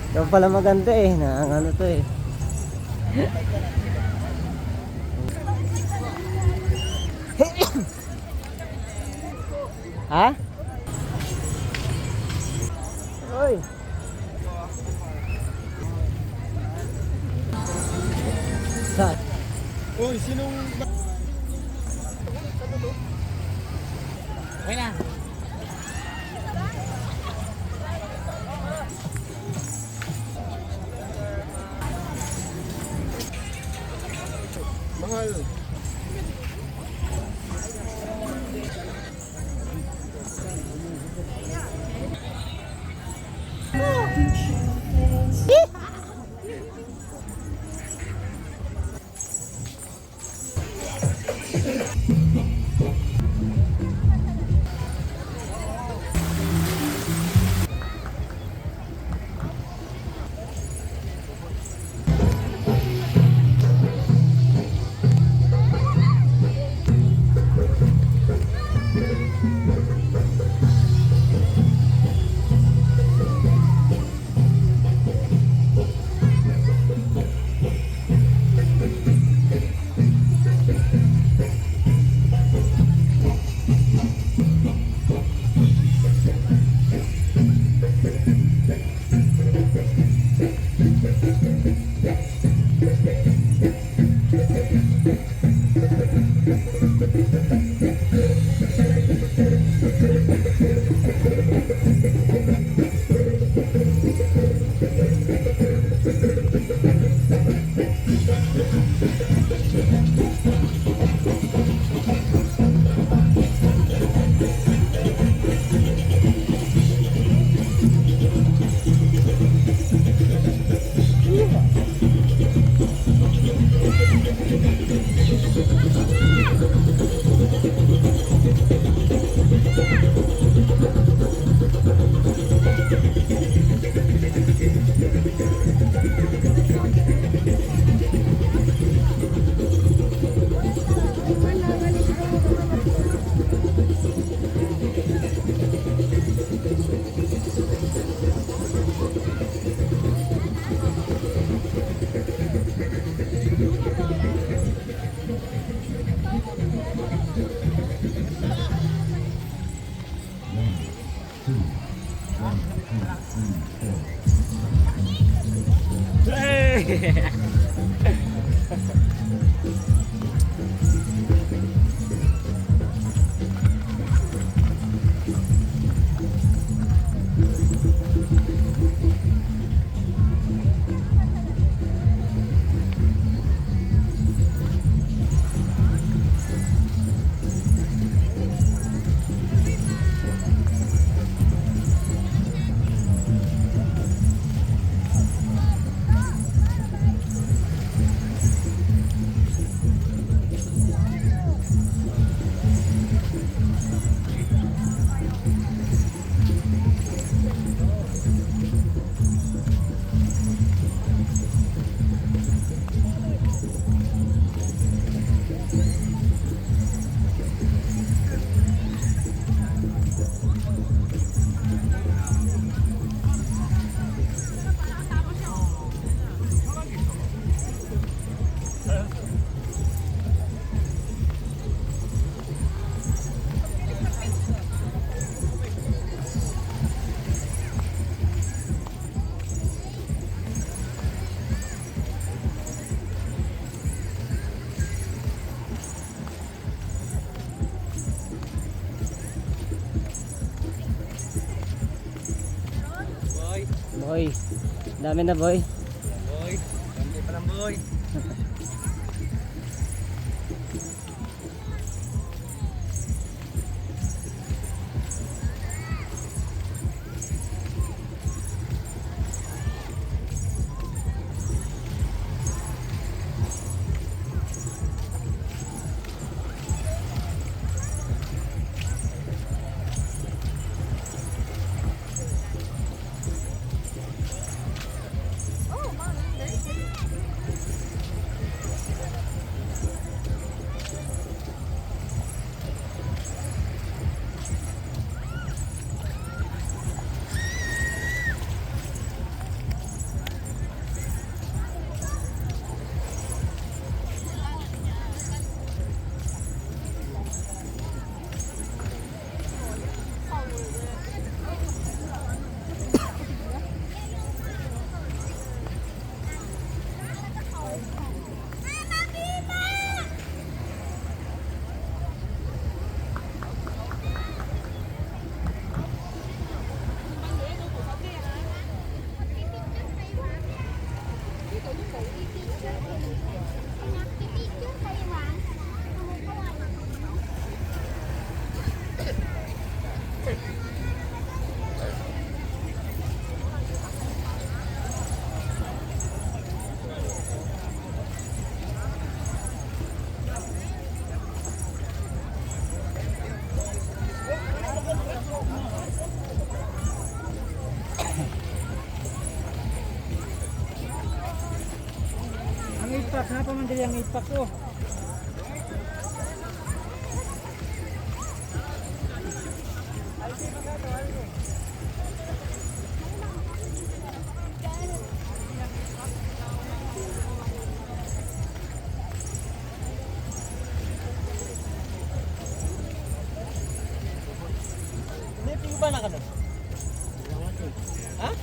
Ito pala maganda eh, na ano to eh. Ha? Oy. Saan? Oy, sinong... Okay na. Mahal. Boy, dami na boy. Boy, dami pa lang boy. ipak, kenapa mandiri yang ipak tuh? Ini tinggi mana kan? Hah?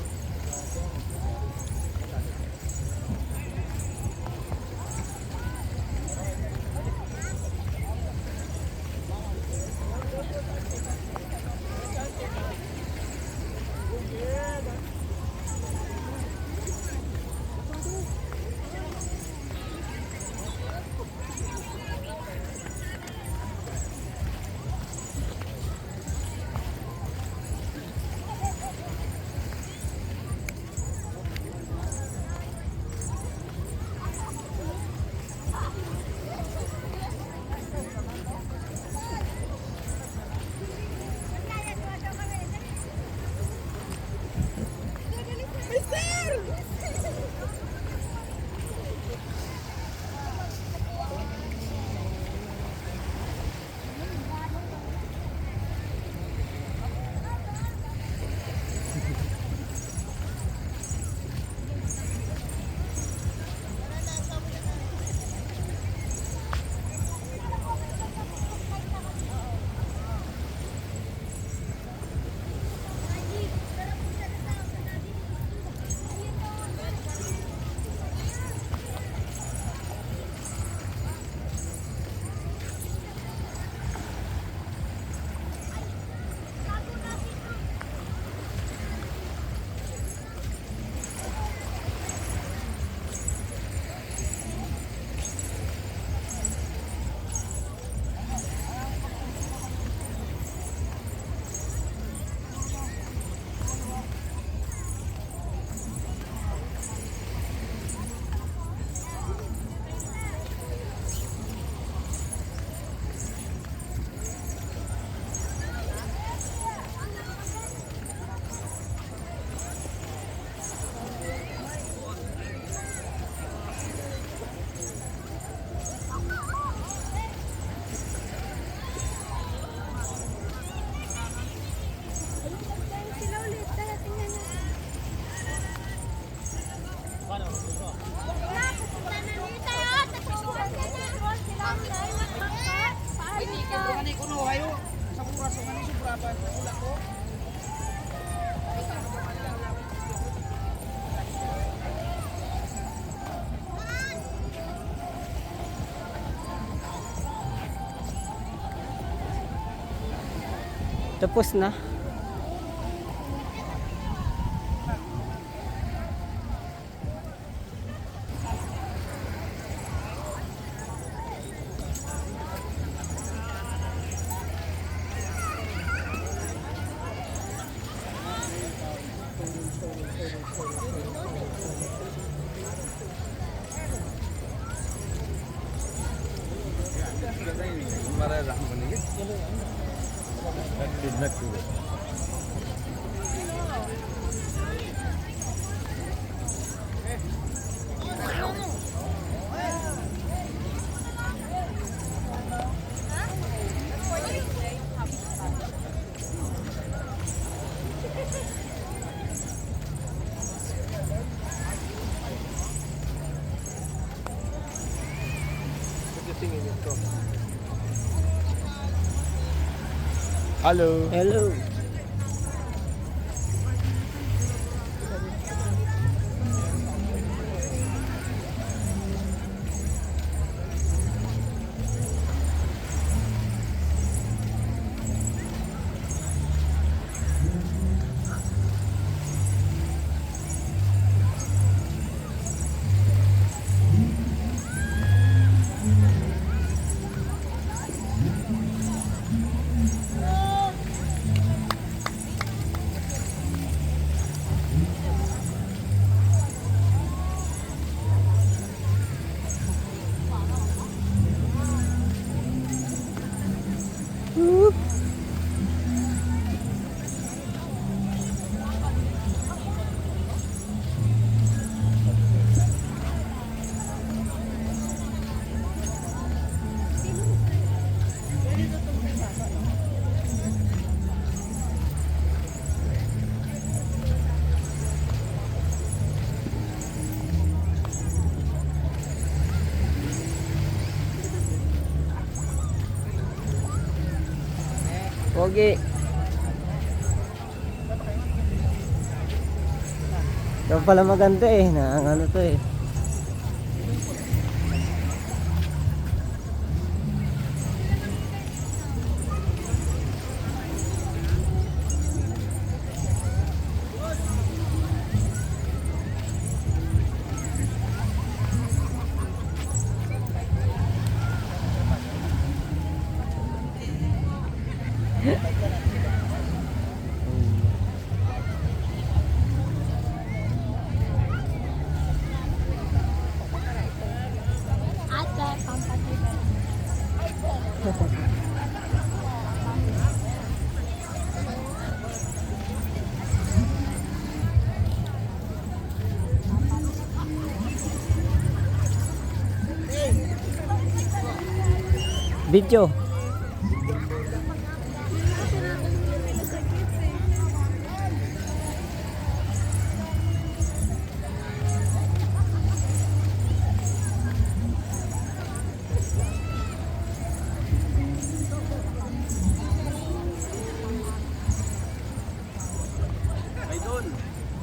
Tapos na. Halo. Hello. Pogi. Ito pala maganda eh. Ang ano to eh. Video.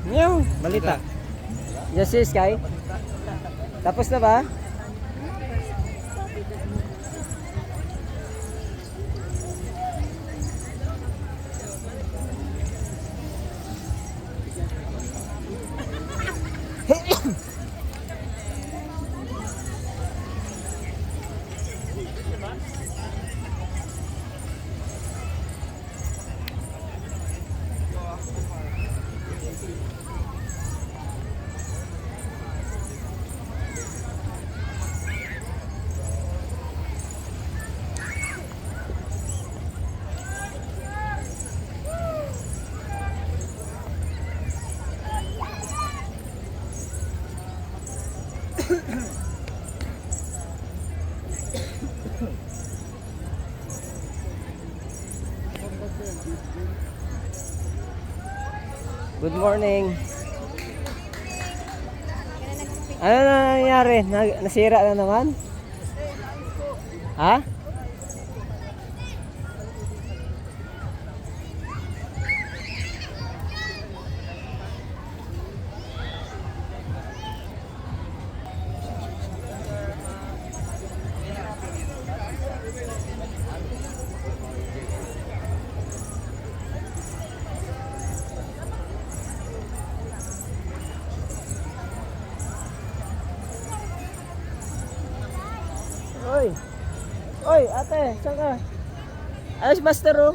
Meow, balita. Yes, yes, Sky. Tapos na ba? Good morning. Ano na nangyari? Nasira na naman? Ha? Oy. Oy, ate, saan ka? Ayos, master, oh.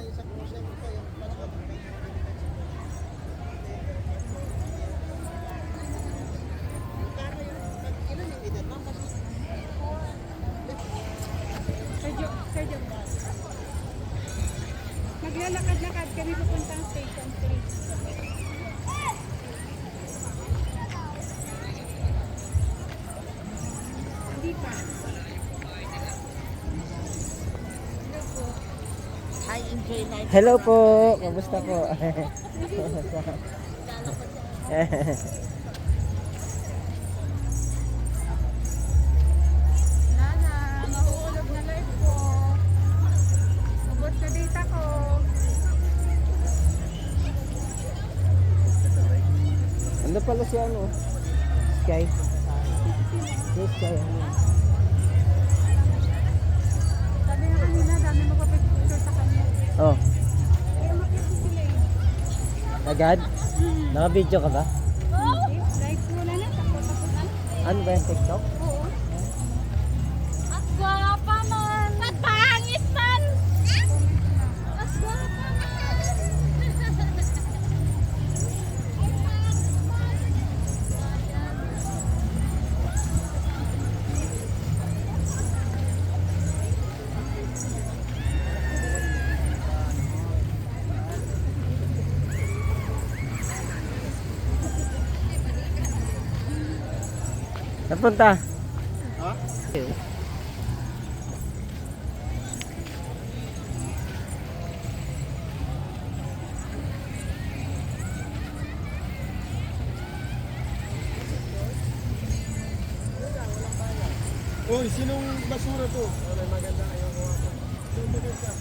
Maglalakad-lakad kami pupuntang Station 3. Hindi pa. Hi, enjoy life. Hello po. Kamusta po? Nana, mahuhulog na life ko. Ubot na data ko. Ano pala si ano? Sky? Yes, Sky. Sabi nga kanina, dami magpapicture sa kanya. Oh, Kaya makita sila eh. agad? Naka-video ka ba? Hindi, like wala na, takot-takot na. Ano ba yung TikTok? Oo. At gwapa man! At pangit man! At gwapa man! Napunta? Ha? Uy, sinong basura to? Maganda ngayong hawakan. Sinong maganda?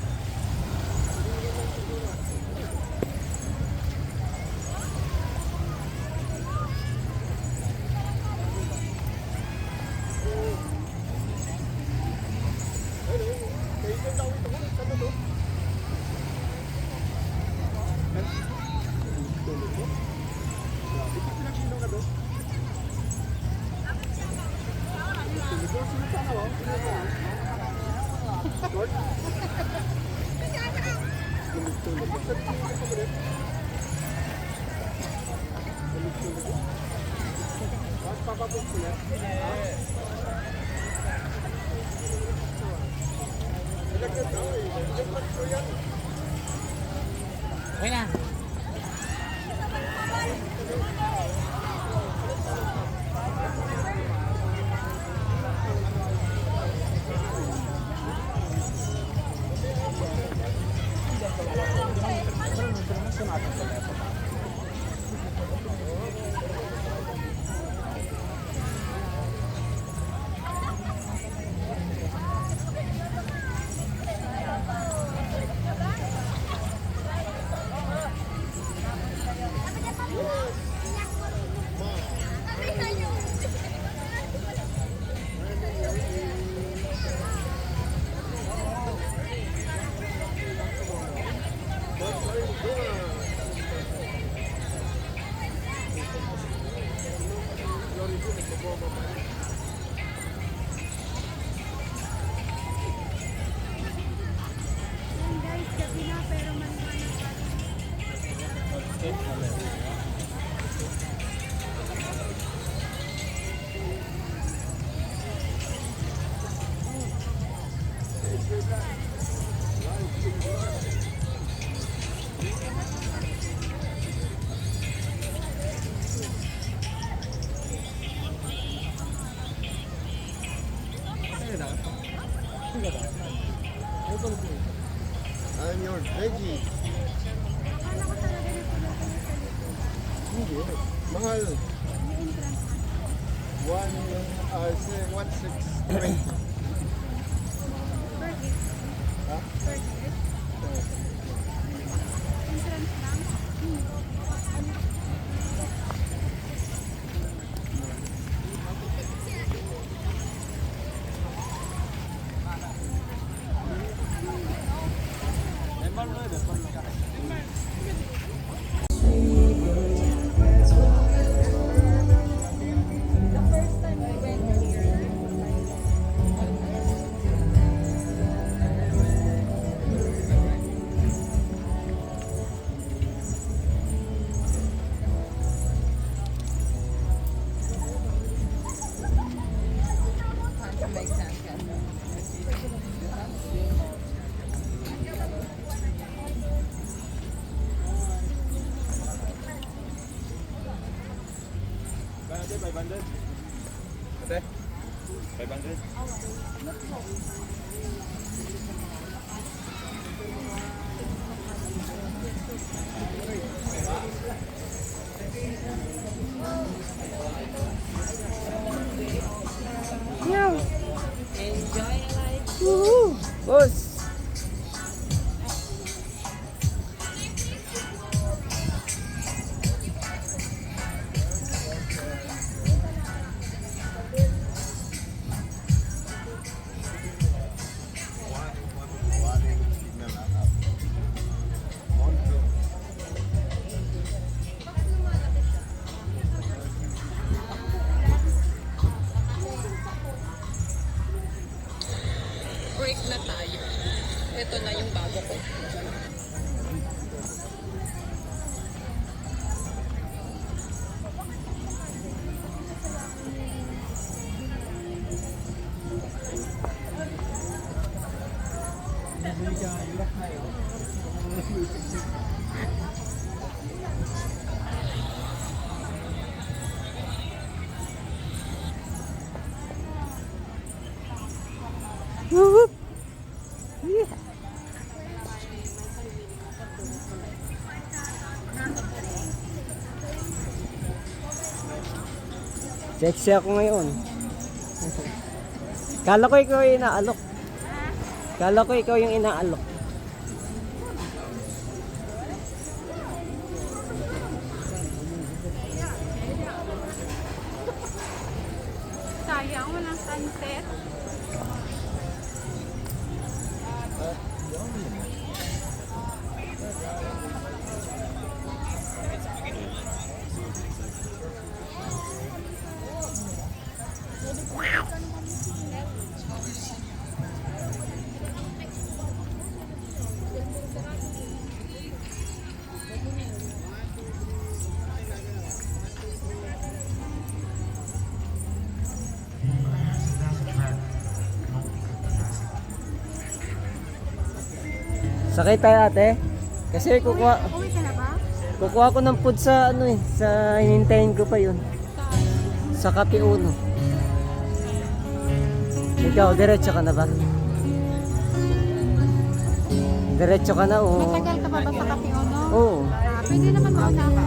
Okay na. Yan guys, gabi na pero maliwanag pa rin. I'm your veggie. Akala ko talaga na pinagpili sa likod. Hindi. Mahal. May entrance na. Say 1,620. Per gate. Ha? Per gate. Entrance lang. The first time I went here, Ate, 500. Ate, 500. Yeah. Enjoy life. Woohoo! Boss! Break na tayo. Ito na yung bago ko. Woohoo! Yeah. Sexy ako ngayon. Kala ko ikaw yung inaalok. Kala ko ikaw yung inaalok. sayang walang sunset. Sakay tayo ate. Kasi kukuha Uwi ka na ba? ko ng food sa ano eh, sa hinintayin ko pa yun. Sa Kape Uno. Ikaw, diretso ka na ba? Diretso ka na o? Matagal ka pa ba sa Kape Uno? Oo. Pwede naman mauna ako.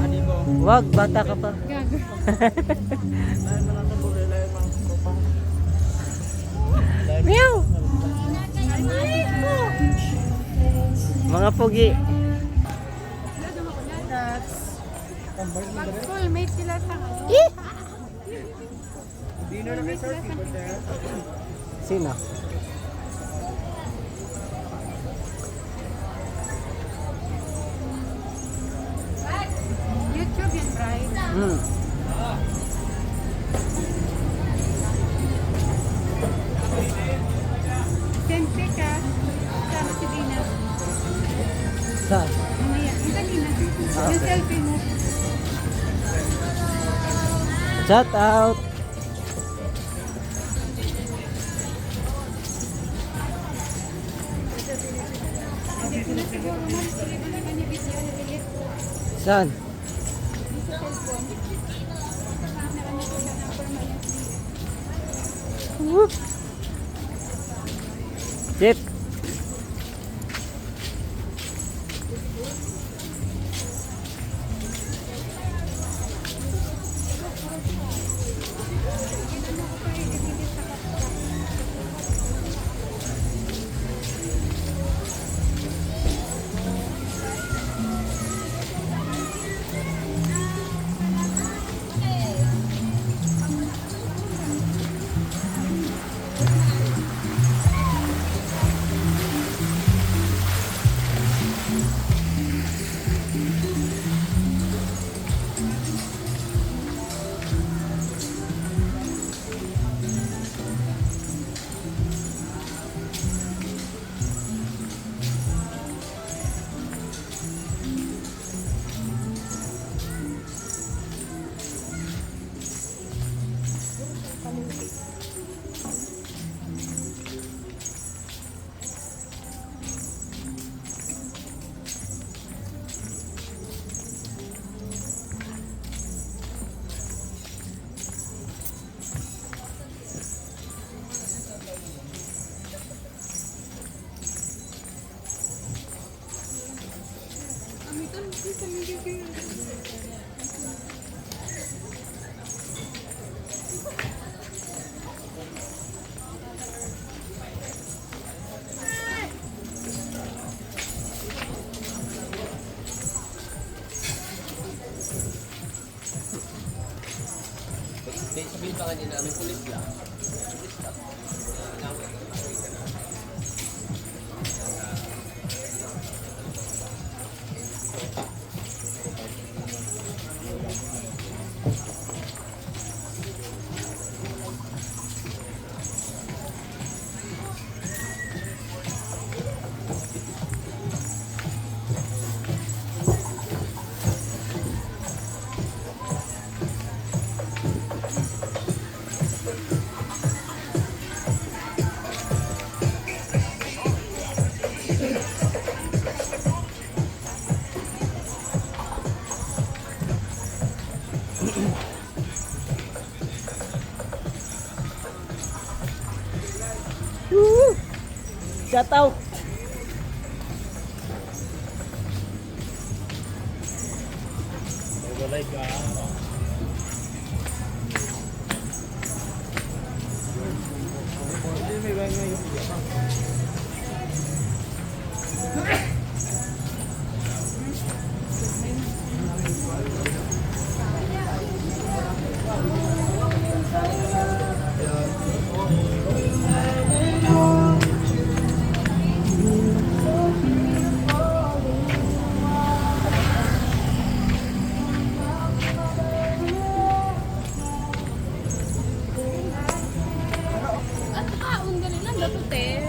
Wag, bata ka pa. Gago. Meow! Mga pugi. Pag schoolmate sila sa ano? Schoolmate sila sa Sino? YouTube yan, Brian. Hmm. Sensei ka. Sama si Dina. Saan? Mamaya. Ang kanina. Yung selfie mo. Shout out! Hindi ko na siguro man. Sige mo na kanya video. Nabilit ko. Saan? Sa cellphone. Kasama na kanya sila na permanently. Whoop! Chip! Sabihin pa kanina, may pulis lang. Woo! Shout out! na to, te.